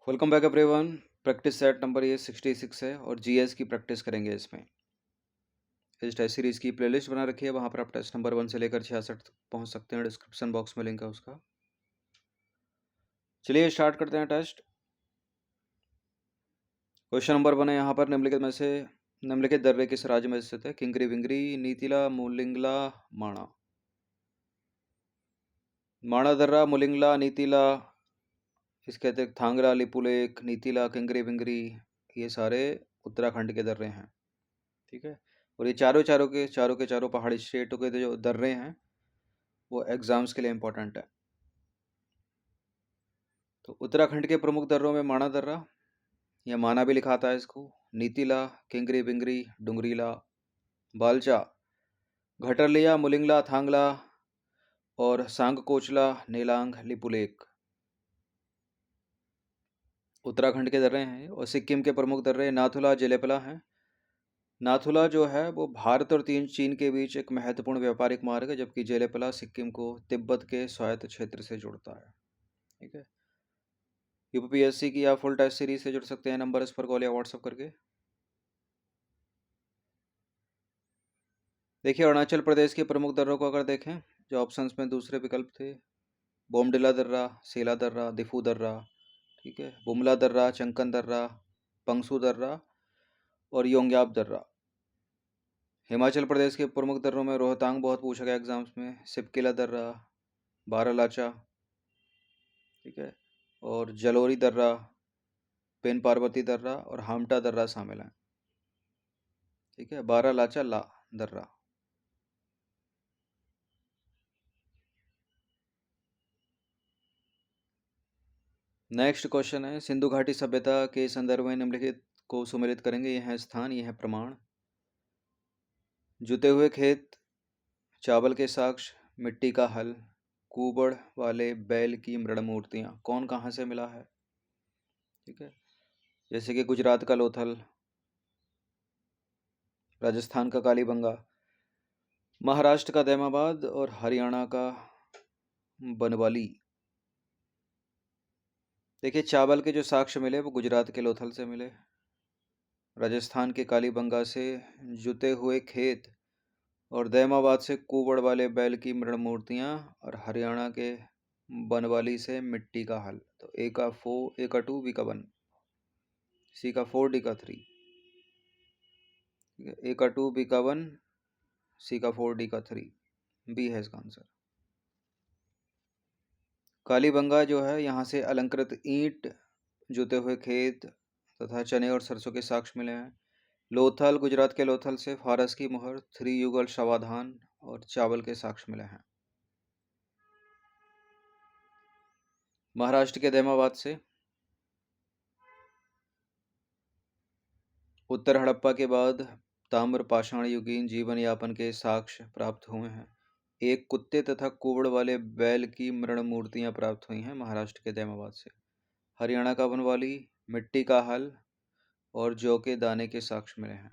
Welcome back everyone. Practice set number ये 66 है और जीएस की प्रैक्टिस करेंगे इसमें। इस टेस्ट सीरीज की प्लेलिस्ट बना रखी है, वहाँ पर आप टेस्ट नंबर 1 से लेकर 66 तक पहुँच सकते हैं। डिस्क्रिप्शन बॉक्स में लिंक है उसका। चलिए स्टार्ट करते हैं टेस्ट। क्वेश्चन नंबर 1 है यहाँ पर निम्नलिखित दर्रे किस राज्य में स्थित है? किंगरी विंगरी, नीतिला, मुलिंगला, माणा। माणा दर्रा, मुलिंगला, नीतिला, इसके अतिरिक्त थांगला, लिपुलेख, नीतिला, किंगरी विंगरी, ये सारे उत्तराखंड के दर्रे हैं। ठीक है। और ये चारों के चारों पहाड़ी स्टेटों के जो दर्रे हैं वो एग्जाम्स के लिए इंपॉर्टेंट है। तो उत्तराखंड के प्रमुख दर्रों में माणा दर्रा, या माना भी लिखा आता है इसको, नीतिला, किंगरी बिंगरी, डुंगरीला, बालचा, घटरलिया, मुलिंगला, थांगला और सांगकोचला, नेलांग, लिपुलेक उत्तराखंड के दर्रे हैं। और सिक्किम के प्रमुख दर्रे नाथुला, जेलेपला हैं। नाथुला जो है वो भारत और चीन के बीच एक महत्वपूर्ण व्यापारिक मार्ग है, जबकि जेलेपला सिक्किम को तिब्बत के स्वायत्त क्षेत्र से जोड़ता है। ठीक है। यूपीएससी की आप फुल टेस्ट सीरीज से जुड़ सकते हैं, नंबर इस पर कॉल या व्हाट्सअप करके। देखिए अरुणाचल प्रदेश के प्रमुख दर्रों को अगर देखें, जो ऑप्शंस में दूसरे विकल्प थे, बोमडिला दर्रा, सेला दर्रा, दिफू दर्रा, ठीक है, बुमला दर्रा, चंकन दर्रा, पंगसू दर्रा और योंग्याब दर्रा। हिमाचल प्रदेश के प्रमुख दर्रों में रोहतांग बहुत पूछा गया एग्जाम्स में, सिपकिला दर्रा, बारालाचा, ठीक है, और जलोरी दर्रा, पेन पार्वती दर्रा और हामटा दर्रा शामिल हैं। ठीक है, बारालाचा ला दर्रा। नेक्स्ट क्वेश्चन है, सिंधु घाटी सभ्यता के संदर्भ में निम्नलिखित को सुमेलित करेंगे। यह है स्थान, यह है प्रमाण। जुते हुए खेत, चावल के साक्ष्य, मिट्टी का हल, कुबड़ वाले बैल की मृण मूर्तियां, कौन कहाँ से मिला है? ठीक है, जैसे कि गुजरात का लोथल, राजस्थान का कालीबंगा, महाराष्ट्र का दैमाबाद और हरियाणा का बनवाली। देखिए चावल के जो साक्ष्य मिले वो गुजरात के लोथल से मिले, राजस्थान के कालीबंगा से जुते हुए खेत और दैमाबाद से कुबड़ वाले बैल की मृण मूर्तियां और हरियाणा के बनवाली से मिट्टी का हल। तो ए का 2, बी का 1, सी का 4, डी का 3। ठीक है, ए का 2, बी का 1, सी का 4, डी का 3, बी है इसका आंसर। कालीबंगा जो है यहाँ से अलंकृत ईंट, जुते हुए खेत तथा चने और सरसों के साक्ष्य मिले हैं। लोथल, गुजरात के लोथल से फारस की मोहर, 3 युगल शवाधान और चावल के साक्ष्य मिले हैं। महाराष्ट्र के दैमाबाद से उत्तर हड़प्पा के बाद ताम्र पाषाण युगीन जीवन यापन के साक्ष्य प्राप्त हुए हैं। एक कुत्ते तथा कुबड़ वाले बैल की मृण मूर्तियां प्राप्त हुई हैं महाराष्ट्र के दैमाबाद से। हरियाणा का बनवाली, मिट्टी का हल और जौ के दाने के साक्ष्य मिले हैं।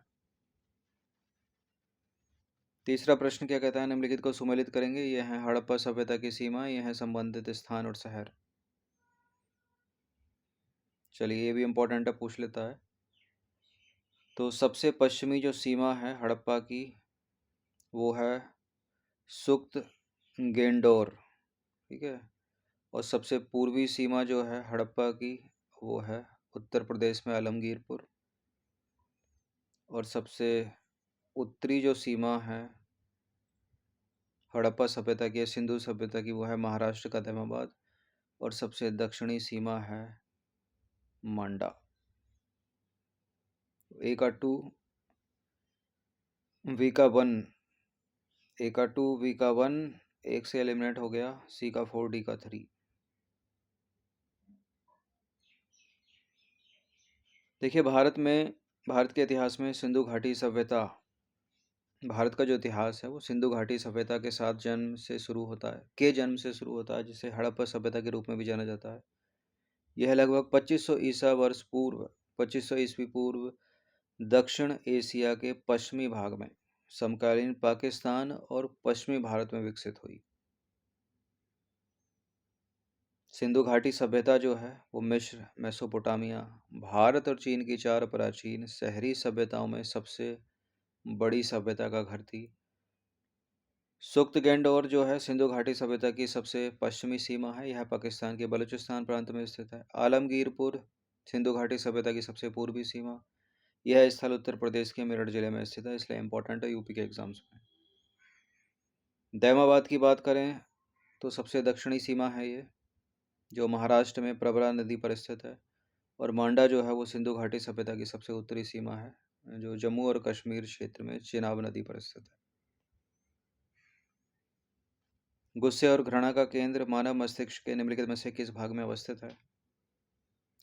तीसरा प्रश्न क्या कहता है, निम्नलिखित को सुमेलित करेंगे। यह है हड़प्पा सभ्यता की सीमा, यह है संबंधित स्थान और शहर। चलिए ये भी इंपॉर्टेंट है, पूछ लेता है। तो सबसे पश्चिमी जो सीमा है हड़प्पा की वो है सुक्त गेंडोर। ठीक है, और सबसे पूर्वी सीमा जो है हड़प्पा की वो है उत्तर प्रदेश में आलमगीरपुर। और सबसे उत्तरी जो सीमा है हड़प्पा सभ्यता की, सिंधु सभ्यता की, वो है महाराष्ट्र का दैमाबाद। और सबसे दक्षिणी सीमा है मांडा। ए का 2, वी का 1, ए का 2, वी का 1, एक से एलिमिनेट हो गया, सी का 4, डी का 3। देखिए भारत के इतिहास में सिंधु घाटी सभ्यता, भारत का जो इतिहास है वो सिंधु घाटी सभ्यता के साथ जन्म से शुरू होता है, जिसे हड़प्पा सभ्यता के रूप में भी जाना जाता है। यह लगभग 2500 ईसा वर्ष पूर्व, 2500 ईस्वी पूर्व दक्षिण एशिया के पश्चिमी भाग में समकालीन पाकिस्तान और पश्चिमी भारत में विकसित हुई। सिंधु घाटी सभ्यता जो है वो मिस्र, मेसोपोटामिया, भारत और चीन की 4 प्राचीन शहरी सभ्यताओं में सबसे बड़ी सभ्यता का घर थी। सुख्तगैंडोर जो है सिंधु घाटी सभ्यता की सबसे पश्चिमी सीमा है। यह पाकिस्तान के बलूचिस्तान प्रांत में स्थित है। आलमगीरपुर सिंधु घाटी सभ्यता की सबसे पूर्वी सीमा। यह स्थल उत्तर प्रदेश के मेरठ जिले में स्थित है, इसलिए इंपॉर्टेंट है यूपी के एग्जाम्स में। दैमाबाद की बात करें तो सबसे दक्षिणी सीमा है ये, जो महाराष्ट्र में प्रवरा नदी पर स्थित है। और मांडा जो है वो सिंधु घाटी सभ्यता की सबसे उत्तरी सीमा है, जो जम्मू और कश्मीर क्षेत्र में चिनाब नदी पर स्थित है। गुस्से और घृणा का केंद्र मानव मस्तिष्क के निम्नलिखित में से किस भाग में अवस्थित है?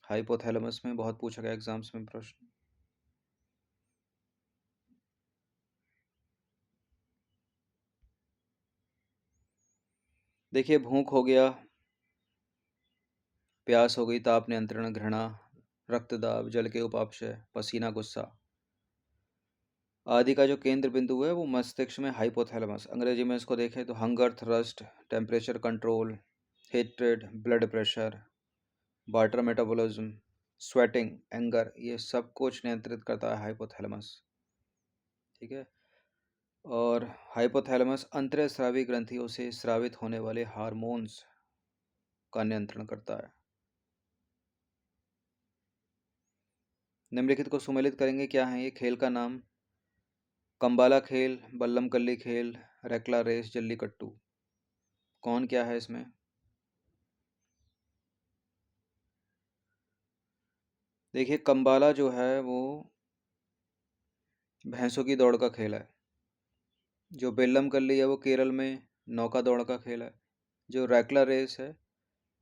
हाइपोथैलेमस में। बहुत पूछा गया एग्जाम्स में प्रश्न। देखिए, भूख हो गया, प्यास हो गई, ताप नियंत्रण, घृणा, रक्तदाब, जल के उपापचय, पसीना, गुस्सा आदि का जो केंद्र बिंदु है वो मस्तिष्क में हाइपोथैलेमस। अंग्रेजी में इसको देखें तो hunger, thrust, temperature control, hatred, blood pressure, water metabolism, sweating, anger, ये सब कुछ नियंत्रित करता है हाइपोथैलेमस। ठीक है। और हाइपोथैलेमस अंतःस्रावी ग्रंथियों से स्रावित होने वाले हार्मोन्स का नियंत्रण करता है। निम्नलिखित को सुमेलित करेंगे, क्या है ये? खेल का नाम: कंबाला खेल, बल्लम कल्ली खेल, रेकला रेस, जल्लीकट्टू। कौन क्या है इसमें? देखिए, कंबाला जो है वो भैंसों की दौड़ का खेल है। जो बेल्लम कल्ली है वो केरल में नौका दौड़ का खेल है। जो रैकला रेस है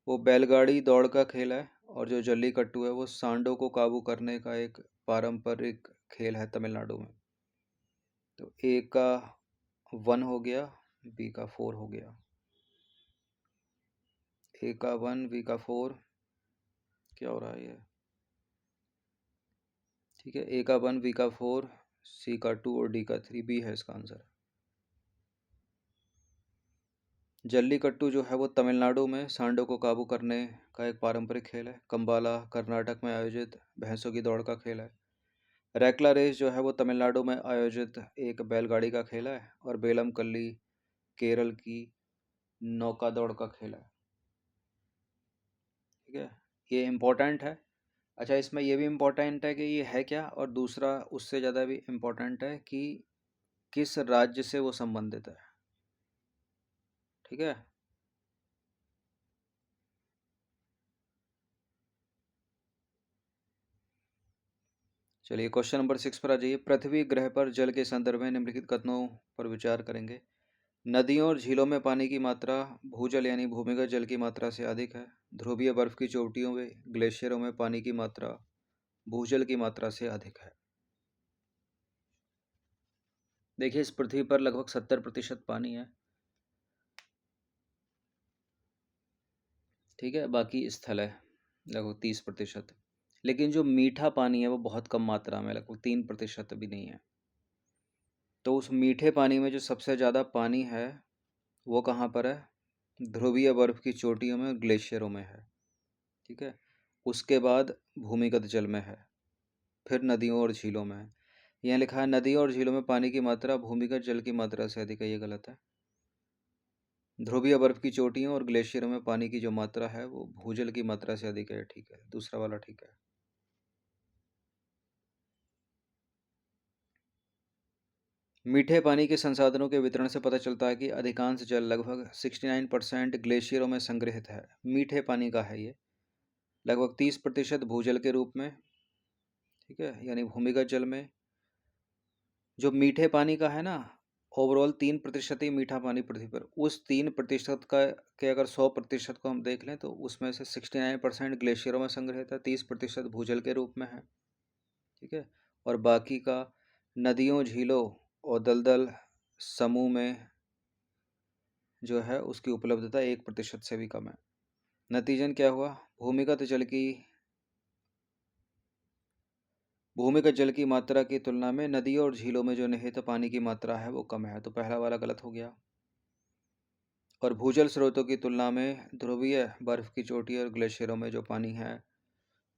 वो बैलगाड़ी दौड़ का खेल है। और जो जल्लीकट्टू है वो सांडों को काबू करने का एक पारंपरिक खेल है तमिलनाडु में। तो ए का 1 हो गया, बी का 4 हो गया। ए का 1, बी का 4, क्या हो रहा है ये? ठीक है, ए का 1, बी का 4, सी का 2 और डी का 3, बी है इसका आंसर। जल्लीकट्टू जो है वो तमिलनाडु में सांडों को काबू करने का एक पारंपरिक खेल है। कंबाला कर्नाटक में आयोजित भैंसों की दौड़ का खेल है। रैकला रेस जो है वो तमिलनाडु में आयोजित एक बैलगाड़ी का खेल है। और बेलम कल्ली केरल की नौका दौड़ का खेल है। ठीक है, ये इम्पोर्टेंट है। अच्छा, इसमें ये भी इम्पोर्टेंट है कि ये है क्या, और दूसरा उससे ज़्यादा भी इम्पोर्टेंट है कि किस राज्य से वो संबंधित है। ठीक है। चलिए, क्वेश्चन नंबर 6 पर आ जाइए। पृथ्वी ग्रह पर जल के संदर्भ में निम्नलिखित कथनों पर विचार करेंगे। नदियों और झीलों में पानी की मात्रा भूजल यानी भूमिगत जल की मात्रा से अधिक है। ध्रुवीय बर्फ की चोटियों में ग्लेशियरों में पानी की मात्रा भूजल की मात्रा से अधिक है। देखिए, इस पृथ्वी पर लगभग 70% पानी है। ठीक है, बाकी स्थल है लगभग 30%। लेकिन जो मीठा पानी है वो बहुत कम मात्रा में, लगभग 3% भी नहीं है। तो उस मीठे पानी में जो सबसे ज़्यादा पानी है वो कहाँ पर है? ध्रुवीय बर्फ की चोटियों में, ग्लेशियरों में है। ठीक है, उसके बाद भूमिगत जल में है, फिर नदियों और झीलों में है। यहाँ लिखा है नदियों और झीलों में पानी की मात्रा भूमिगत जल की मात्रा से अधिक है, ये गलत है। ध्रुवीय बर्फ की चोटियों और ग्लेशियरों में पानी की जो मात्रा है वो भूजल की मात्रा से अधिक है। ठीक है, दूसरा वाला ठीक है। मीठे पानी के संसाधनों के वितरण से पता चलता है कि अधिकांश जल लगभग 69% ग्लेशियरों में संग्रहित है। मीठे पानी का है ये, लगभग 30% भूजल के रूप में। ठीक है, यानी भूमिगत जल में। जो मीठे पानी का है ना, ओवरऑल 3% ही मीठा पानी पृथ्वी पर। उस 3% का के अगर 100% को हम देख लें तो उसमें से 69% ग्लेशियरों में संग्रहित है, 30% भूजल के रूप में है। ठीक है, और बाकी का नदियों, झीलों और दलदल समूह में जो है उसकी उपलब्धता 1% से भी कम है। नतीजन क्या हुआ? भूमिगत जल की मात्रा की तुलना में नदियों और झीलों में जो निहित पानी की मात्रा है वो कम है। तो पहला वाला गलत हो गया। और भूजल स्रोतों की तुलना में ध्रुवीय बर्फ की चोटी और ग्लेशियरों में जो पानी है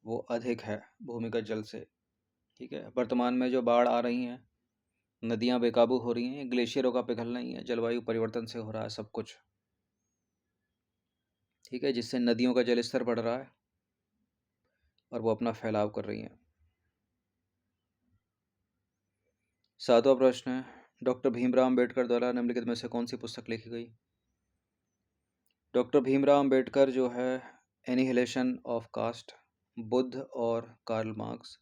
वो अधिक है भूमिगत जल से। ठीक है, वर्तमान में जो बाढ़ आ रही हैं, नदियां बेकाबू हो रही हैं, ग्लेशियरों का पिघलना ही है, जलवायु परिवर्तन से हो रहा है सब कुछ। ठीक है, जिससे नदियों का जल स्तर बढ़ रहा है और वो अपना फैलाव कर रही हैं। 7वां प्रश्न है, डॉक्टर भीमराव अंबेडकर द्वारा निम्नलिखित में से कौन सी पुस्तक लिखी गई? डॉक्टर भीमराव अंबेडकर जो है एनिहिलेशन ऑफ कास्ट, बुद्ध और Karl Marx,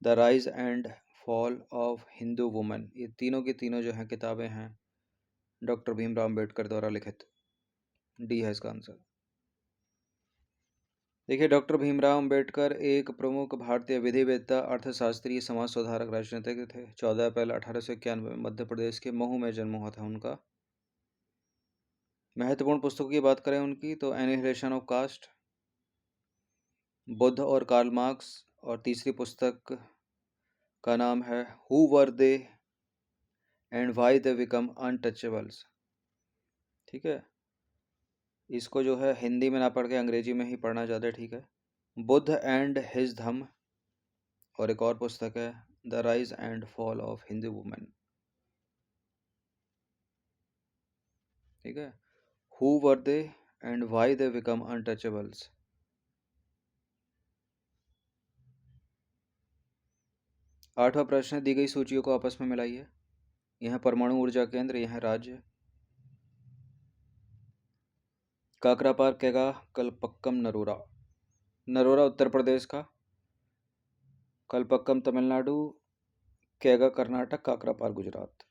the rise and fall of Hindu woman, ये तीनों की तीनों जो हैं किताबें हैं डॉक्टर भीमराव अंबेडकर द्वारा लिखित। डी है इसका आंसर। देखिए, डॉक्टर भीमराव अंबेडकर एक प्रमुख भारतीय विधिवेत्ता, अर्थशास्त्री, समाज सुधारक, राजनीतिज्ञ थे। 14 अप्रैल 1891 में मध्य प्रदेश के महू में जन्म हुआ था उनका। महत्वपूर्ण पुस्तकों की बात करें उनकी तो एनिहिलेशन ऑफ कास्ट, बुद्ध और कार्ल मार्क्स, और तीसरी पुस्तक का नाम है who were they and why they become untouchables. ठीक है, इसको जो है हिंदी में ना पढ़ के अंग्रेजी में ही पढ़ना ज़्यादा ठीक है। बुद्ध एंड हिज धम्म, और एक और पुस्तक है the rise and fall of Hindu women. ठीक है, who were they and why they become untouchables. आठवां प्रश्न है, दी गई सूचियों को आपस में मिलाइए। यह परमाणु ऊर्जा केंद्र, यह राज्य। काकरापार, केगा, कलपक्कम, नरोरा। नरोरा उत्तर प्रदेश का, कलपक्कम तमिलनाडु, केगा कर्नाटक, काकरापार गुजरात।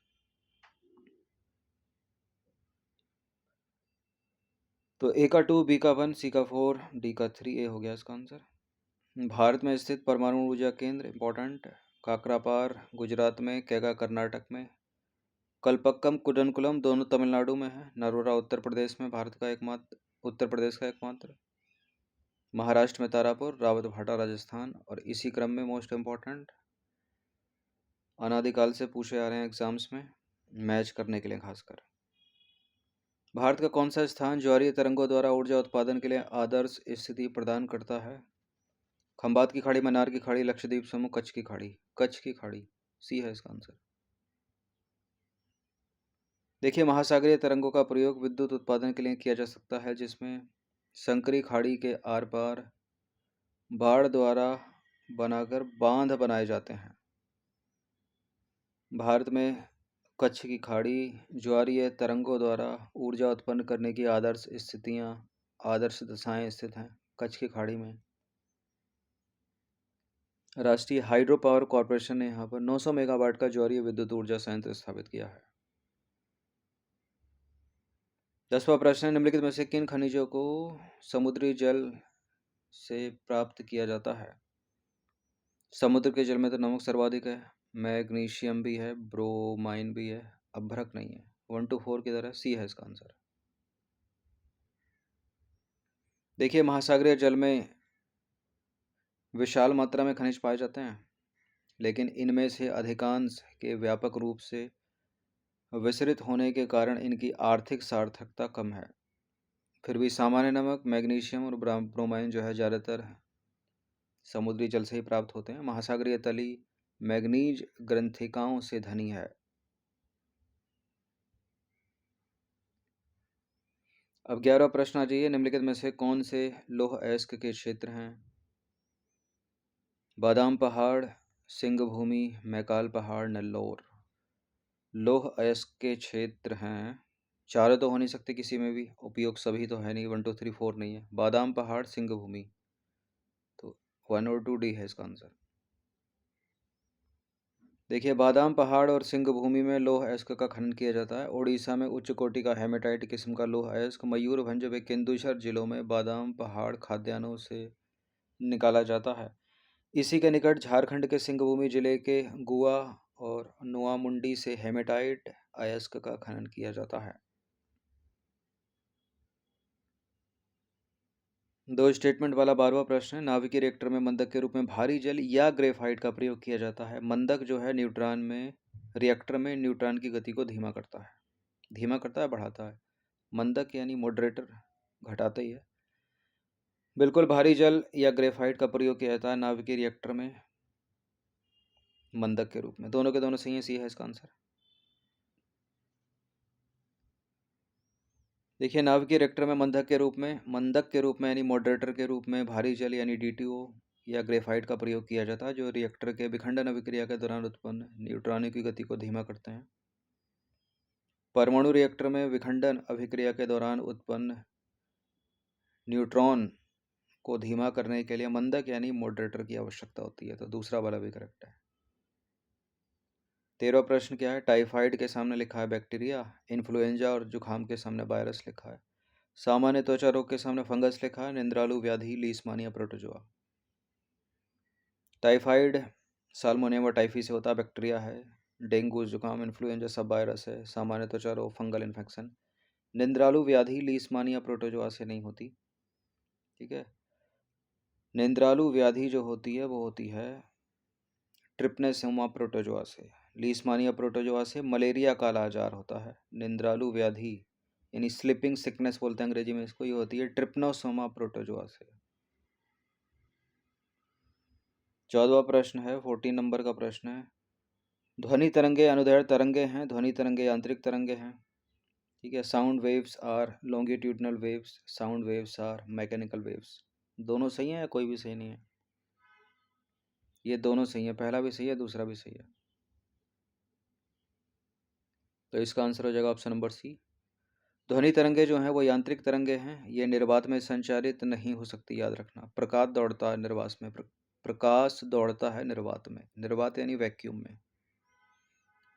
तो ए का 2, बी का 1, सी का 4, डी का 3, ए हो गया इसका आंसर। भारत में स्थित परमाणु ऊर्जा केंद्र इंपॉर्टेंट, काकरापार गुजरात में, केगा कर्नाटक में, कलपक्कम कुडनकुलम दोनों तमिलनाडु में है, नरोरा उत्तर प्रदेश में, उत्तर प्रदेश का एकमात्र, महाराष्ट्र में तारापुर, रावतभाटा राजस्थान। और इसी क्रम में मोस्ट इम्पॉर्टेंट, अनादिकाल से पूछे आ रहे हैं एग्जाम्स में मैच करने के लिए खासकर, भारत का कौन सा स्थान ज्वारीय तरंगों द्वारा ऊर्जा उत्पादन के लिए आदर्श स्थिति प्रदान करता है? खंबात की खाड़ी, मन्नार की खाड़ी, लक्षद्वीप समूह, कच्छ की खाड़ी। कच्छ की खाड़ी, सी है इसका आंसर। देखिए, महासागरीय तरंगों का प्रयोग विद्युत उत्पादन के लिए किया जा सकता है, जिसमें संकरी खाड़ी के आर पार बाढ़ द्वारा बनाकर बांध बनाए जाते हैं। भारत में कच्छ की खाड़ी ज्वारीय तरंगों द्वारा ऊर्जा उत्पन्न करने की आदर्श दशाएं स्थित हैं कच्छ की खाड़ी में। राष्ट्रीय हाइड्रो पावर कॉरपोरेशन ने यहाँ पर 900 मेगावाट का ज्वारीय विद्युत ऊर्जा संयंत्र स्थापित किया है। 10वां प्रश्न है, निम्नलिखित में से किन खनिजों को समुद्री जल से प्राप्त किया जाता है? समुद्र के जल में तो नमक सर्वाधिक है, मैग्नीशियम भी है, ब्रोमाइन भी है, अभ्रक नहीं है। 1 to 4 की तरह, सी है इसका आंसर। देखिए, महासागरीय जल में विशाल मात्रा में खनिज पाए जाते हैं, लेकिन इनमें से अधिकांश के व्यापक रूप से विसरित होने के कारण इनकी आर्थिक सार्थकता कम है। फिर भी सामान्य नमक, मैग्नीशियम और ब्रोमाइन जो है ज़्यादातर समुद्री जल से ही प्राप्त होते हैं। महासागरीय तली मैग्नीज ग्रंथिकाओं से धनी है। अब 11वां प्रश्न आ जाइए, निम्नलिखित में से कौन से लौह अयस्क के क्षेत्र हैं? बादाम पहाड़, सिंह भूमि, मैकाल पहाड़, नेल्लौर। लौह अयस्क के क्षेत्र हैं, चारों तो हो नहीं सकते किसी में भी, उपयोग सभी तो है नहीं, 1 2 3 4 नहीं है। बादाम पहाड़, सिंह भूमि, तो 1 और 2 डी है इसका आंसर। देखिए, बादाम पहाड़ और सिंह भूमि में लौह अयस्क का खनन किया जाता है। उड़ीसा में उच्च कोटि का हेमेटाइट किस्म का लौह अयस्क मयूरभंज व केंदुझर जिलों में बादाम पहाड़ खाद्यान्नों से निकाला जाता है। इसी के निकट झारखंड के सिंहभूमि जिले के गुआ और नोआमुंडी से हेमेटाइट अयस्क का खनन किया जाता है। 2 स्टेटमेंट वाला 12वां प्रश्न है, नाभिकीय रिएक्टर में मंदक के रूप में भारी जल या ग्रेफाइट का प्रयोग किया जाता है। मंदक जो है रिएक्टर में न्यूट्रॉन की गति को धीमा करता है, बढ़ाता है। मंदक यानी मॉडरेटर घटाते ही है। बिल्कुल भारी जल या ग्रेफाइट का प्रयोग किया जाता है नाभिकीय रिएक्टर में मंदक के रूप में। दोनों के दोनों सही है, सी है इसका आंसर। देखिए नाभिकीय रिएक्टर में मंदक के रूप में यानी मॉडरेटर के रूप में भारी जल यानी DTO या ग्रेफाइट का प्रयोग किया जाता है, जो रिएक्टर के विखंडन अभिक्रिया के दौरान उत्पन्न न्यूट्रॉनों की गति को धीमा करते हैं। परमाणु रिएक्टर में विखंडन अभिक्रिया के दौरान उत्पन्न न्यूट्रॉन को धीमा करने के लिए मंदक यानी मॉडरेटर की आवश्यकता होती है, तो दूसरा वाला भी करेक्ट है। 13वां प्रश्न क्या है? टाइफाइड के सामने लिखा है बैक्टीरिया, इन्फ्लुएंजा और जुखाम के सामने वायरस लिखा है, सामान्य त्वचा रोग के सामने फंगस लिखा है, निंद्रालु व्याधि लीशमानिया प्रोटोजोआ। टाइफाइड साल्मोनेला टाइफी से होता है, बैक्टीरिया है। डेंगू जुकाम इन्फ्लुएंजा सब वायरस है। सामान्य त्वचा रोग फंगल इन्फेक्शन। निंद्रालु व्याधि लीशमानिया प्रोटोजोआ से नहीं होती, ठीक है। निंद्रालु व्याधि जो होती है वो होती है ट्रिपनेसोमा प्रोटोजोआ से। लीशमानिया प्रोटोजोआ से मलेरिया का आजार होता है। निंद्रालु व्याधि यानी स्लीपिंग सिकनेस बोलते हैं अंग्रेजी में इसको, ये होती है ट्रिपनोसोमा प्रोटोजोआ से। 14वां प्रश्न है, 14 नंबर का प्रश्न है। ध्वनि तरंगे अनुदैर्ध्य तरंगे हैं, ध्वनि तरंगे यांत्रिक तरंगे हैं, ठीक है। Sound waves are longitudinal waves, sound waves are mechanical waves. दोनों सही है या कोई भी सही नहीं है? ये दोनों सही है, पहला भी सही है, दूसरा भी सही है, तो इसका आंसर हो जाएगा ऑप्शन नंबर सी। ध्वनि तरंगे जो हैं वो यांत्रिक तरंगे हैं, ये निर्वात में संचारित नहीं हो सकती, याद रखना। प्रकाश दौड़ता है निर्वात में, प्रकाश दौड़ता है निर्वात में, निर्वात यानी वैक्यूम में,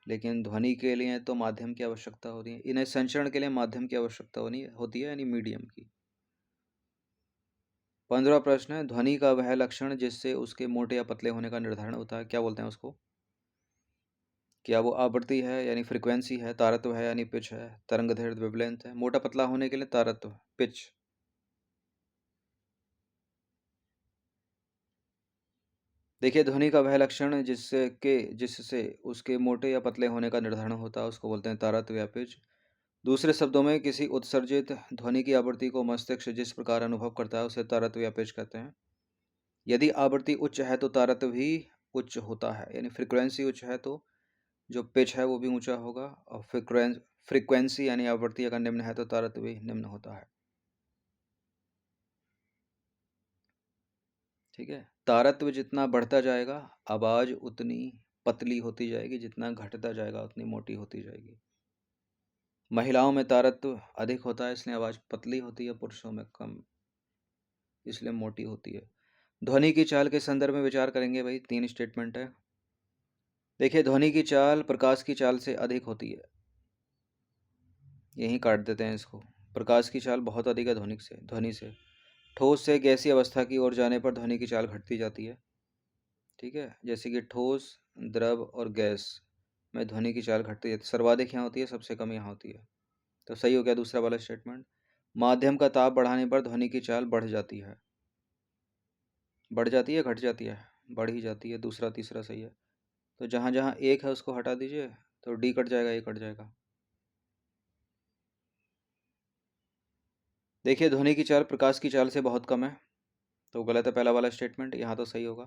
लेकिन ध्वनि के लिए तो माध्यम की आवश्यकता होती है, इन्हें संचरण के लिए माध्यम की आवश्यकता होती है यानी मीडियम की। 15वां प्रश्न है, ध्वनि का वह लक्षण जिससे उसके मोटे या पतले होने का निर्धारण होता है, क्या बोलते हैं उसको? क्या वो आवृत्ति है यानी फ्रीक्वेंसी है, तारत्व है यानी पिच है, तरंगदैर्घ्य वेवलेंथ है? मोटा पतला होने के लिए तारत्व, पिच। देखिए ध्वनि का वह लक्षण जिससे उसके मोटे या पतले होने का निर्धारण होता है उसको बोलते हैं तारत्व या पिच। दूसरे शब्दों में किसी उत्सर्जित ध्वनि की आवृत्ति को मस्तिष्क जिस प्रकार अनुभव करता है उसे तारत्व या पिच कहते हैं। यदि आवृत्ति उच्च है तो तारत्व भी उच्च होता है, यानी फ्रीक्वेंसी उच्च है तो जो पिच है वो भी ऊंचा होगा, और फ्रीक्वेंसी यानी आवृत्ति अगर निम्न है तो तारत्व भी निम्न होता है, ठीक है। तारत्व जितना बढ़ता जाएगा आवाज उतनी पतली होती जाएगी, जितना घटता जाएगा उतनी मोटी होती जाएगी। महिलाओं में तारत्व अधिक होता है इसलिए आवाज पतली होती है, पुरुषों में कम इसलिए मोटी होती है। ध्वनि की चाल के संदर्भ में विचार करेंगे भाई, 3 स्टेटमेंट है। देखिए ध्वनि की चाल प्रकाश की चाल से अधिक होती है, यहीं काट देते हैं इसको। प्रकाश की चाल बहुत अधिक है ध्वनि से। ठोस से गैसीय अवस्था की ओर जाने पर ध्वनि की चाल घटती जाती है, ठीक है। जैसे कि ठोस, द्रव और गैस में ध्वनि की चाल घटती है, सर्वाधिक यहाँ होती है, सबसे कम यहाँ होती है, तो सही हो गया दूसरा वाला स्टेटमेंट। माध्यम का ताप बढ़ाने पर ध्वनि की चाल बढ़ जाती है, बढ़ जाती है घट जाती है, बढ़ ही जाती है, दूसरा तीसरा सही है। तो जहाँ जहाँ एक है उसको हटा दीजिए तो डी कट जाएगा, ए कट जाएगा। देखिए ध्वनि की चाल प्रकाश की चाल से बहुत कम है, तो गलत है पहला वाला स्टेटमेंट, यहाँ तो सही होगा।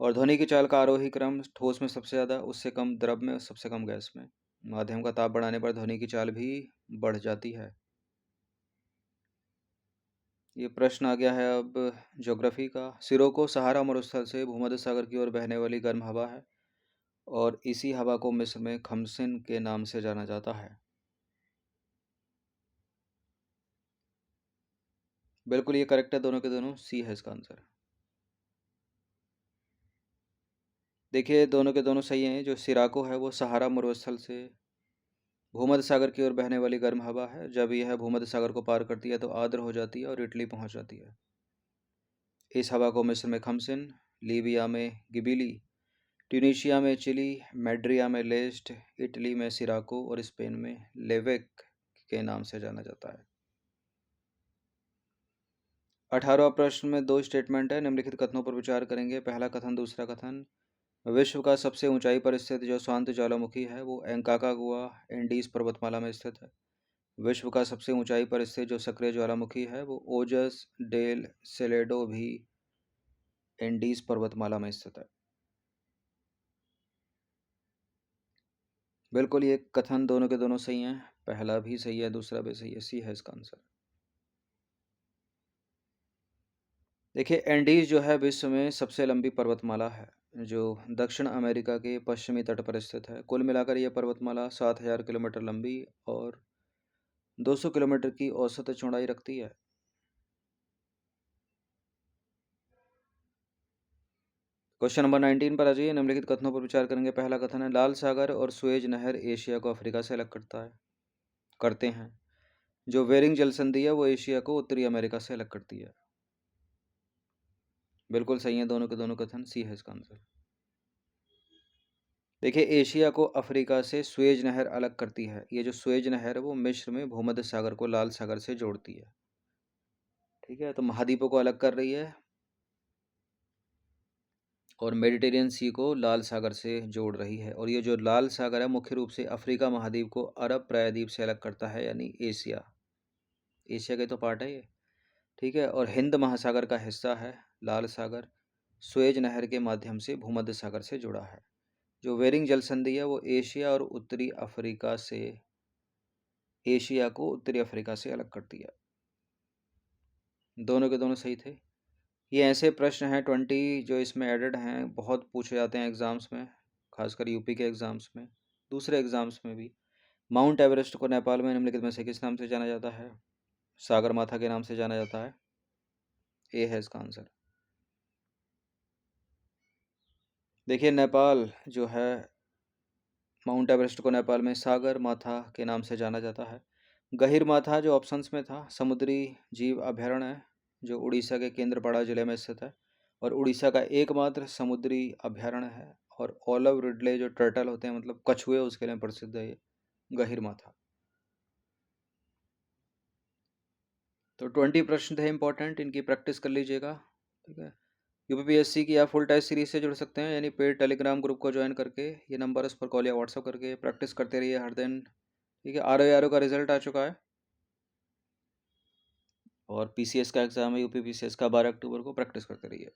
और ध्वनि की चाल का आरोही क्रम ठोस में सबसे ज़्यादा, उससे कम द्रव में, सबसे कम गैस में। माध्यम का ताप बढ़ाने पर ध्वनि की चाल भी बढ़ जाती है। ये प्रश्न आ गया है अब ज्योग्राफी का। सिरोको सहारा मरुस्थल से भूमध्य सागर की ओर बहने वाली गर्म हवा है, और इसी हवा को मिस्र में खमसिन के नाम से जाना जाता है। बिल्कुल ये करेक्ट है, दोनों के दोनों, सी है इसका आंसर। देखिए दोनों के दोनों सही हैं। जो सिराको है वो सहारा मरुस्थल से भूमध्य सागर की ओर बहने वाली गर्म हवा है, जब यह भूमध्य सागर को पार करती है तो आर्द्र हो जाती है और इटली पहुंच जाती है। इस हवा को मिस्र में खमसिन, लीबिया में गिबिली, ट्यूनीशिया में चिली, मैड्रिया में लेस्ट, इटली में सिराको और स्पेन में लेवेक के नाम से जाना जाता है। 18वां प्रश्न में 2 स्टेटमेंट है, निम्नलिखित कथनों पर विचार करेंगे। पहला कथन, दूसरा कथन। विश्व का सबसे ऊंचाई पर स्थित जो शांत ज्वालामुखी है वो एंकाकागुआ एंडीज पर्वतमाला में स्थित है। विश्व का सबसे ऊंचाई पर स्थित जो सक्रिय ज्वालामुखी है वो ओजस डेल सेलेडो भी एंडीज पर्वतमाला में स्थित है। बिल्कुल, ये कथन दोनों के दोनों सही हैं। पहला भी सही है, दूसरा भी सही है। सी है इसका आंसर। देखिए, एंडीज जो है विश्व में सबसे लंबी पर्वतमाला है, जो दक्षिण अमेरिका के पश्चिमी तट पर स्थित है। कुल मिलाकर यह पर्वतमाला 7,000 किलोमीटर लंबी और 200 किलोमीटर की औसत चौड़ाई रखती है। क्वेश्चन नंबर 19 पर आ जाइए। निम्नलिखित कथनों पर विचार करेंगे। पहला कथन है, लाल सागर और सुएज नहर एशिया को अफ्रीका से अलग करते हैं। जो बेरिंग जल संधि है वो एशिया को उत्तरी अमेरिका से अलग करती है। बिल्कुल सही है दोनों के दोनों कथन। सी है इसका आंसर। देखिए, एशिया को अफ्रीका से सुएज नहर अलग करती है। ये जो सुएज नहर है वो मिस्र में भूमध्य सागर को लाल सागर से जोड़ती है। ठीक है, तो महाद्वीपों को अलग कर रही है और मेडिटेरियन सी को लाल सागर से जोड़ रही है। और ये जो लाल सागर है मुख्य रूप से अफ्रीका महाद्वीप को अरब प्रायद्वीप से अलग करता है, यानी एशिया। एशिया के तो पार्ट है ये। ठीक है, और हिंद महासागर का हिस्सा है लाल सागर। सुएज नहर के माध्यम से भूमध्य सागर से जुड़ा है। जो बेरिंग जल संधि है वो एशिया को उत्तरी अफ्रीका से अलग करती है। दोनों के दोनों सही थे। ये ऐसे प्रश्न हैं 20 जो इसमें एडेड हैं, बहुत पूछे जाते हैं एग्जाम्स में, खासकर यूपी के एग्जाम्स में, दूसरे एग्जाम्स में भी। माउंट एवरेस्ट को नेपाल में निम्नलिखित में से किस नाम से जाना जाता है? सागर माथा के नाम से जाना जाता है। ए है इसका आंसर। देखिए, नेपाल जो है, माउंट एवरेस्ट को नेपाल में सागर माथा के नाम से जाना जाता है। गहीर माथा जो ऑप्शंस में था, समुद्री जीव अभयारण्य है जो उड़ीसा के केंद्रपाड़ा जिले में स्थित है और उड़ीसा का एकमात्र समुद्री अभयारण्य है। और ओलिव रिडले जो टर्टल होते हैं, मतलब कछुए, उसके लिए प्रसिद्ध है ये गहीर माथा। तो 20 प्रश्न थे इंपॉर्टेंट, इनकी प्रैक्टिस कर लीजिएगा। ठीक है, यूपीपीएससी की आप फुल टेस्ट सीरीज से जुड़ सकते हैं, यानी पेड टेलीग्राम ग्रुप को ज्वाइन करके। ये नंबर उस पर कॉल या व्हाट्सअप करके प्रैक्टिस करते रहिए हर दिन। ठीक है, आर का रिजल्ट आ चुका है और पीसीएस का एग्जाम है, यूपी पीसीएस का 12 अक्टूबर को। प्रैक्टिस करते रहिए।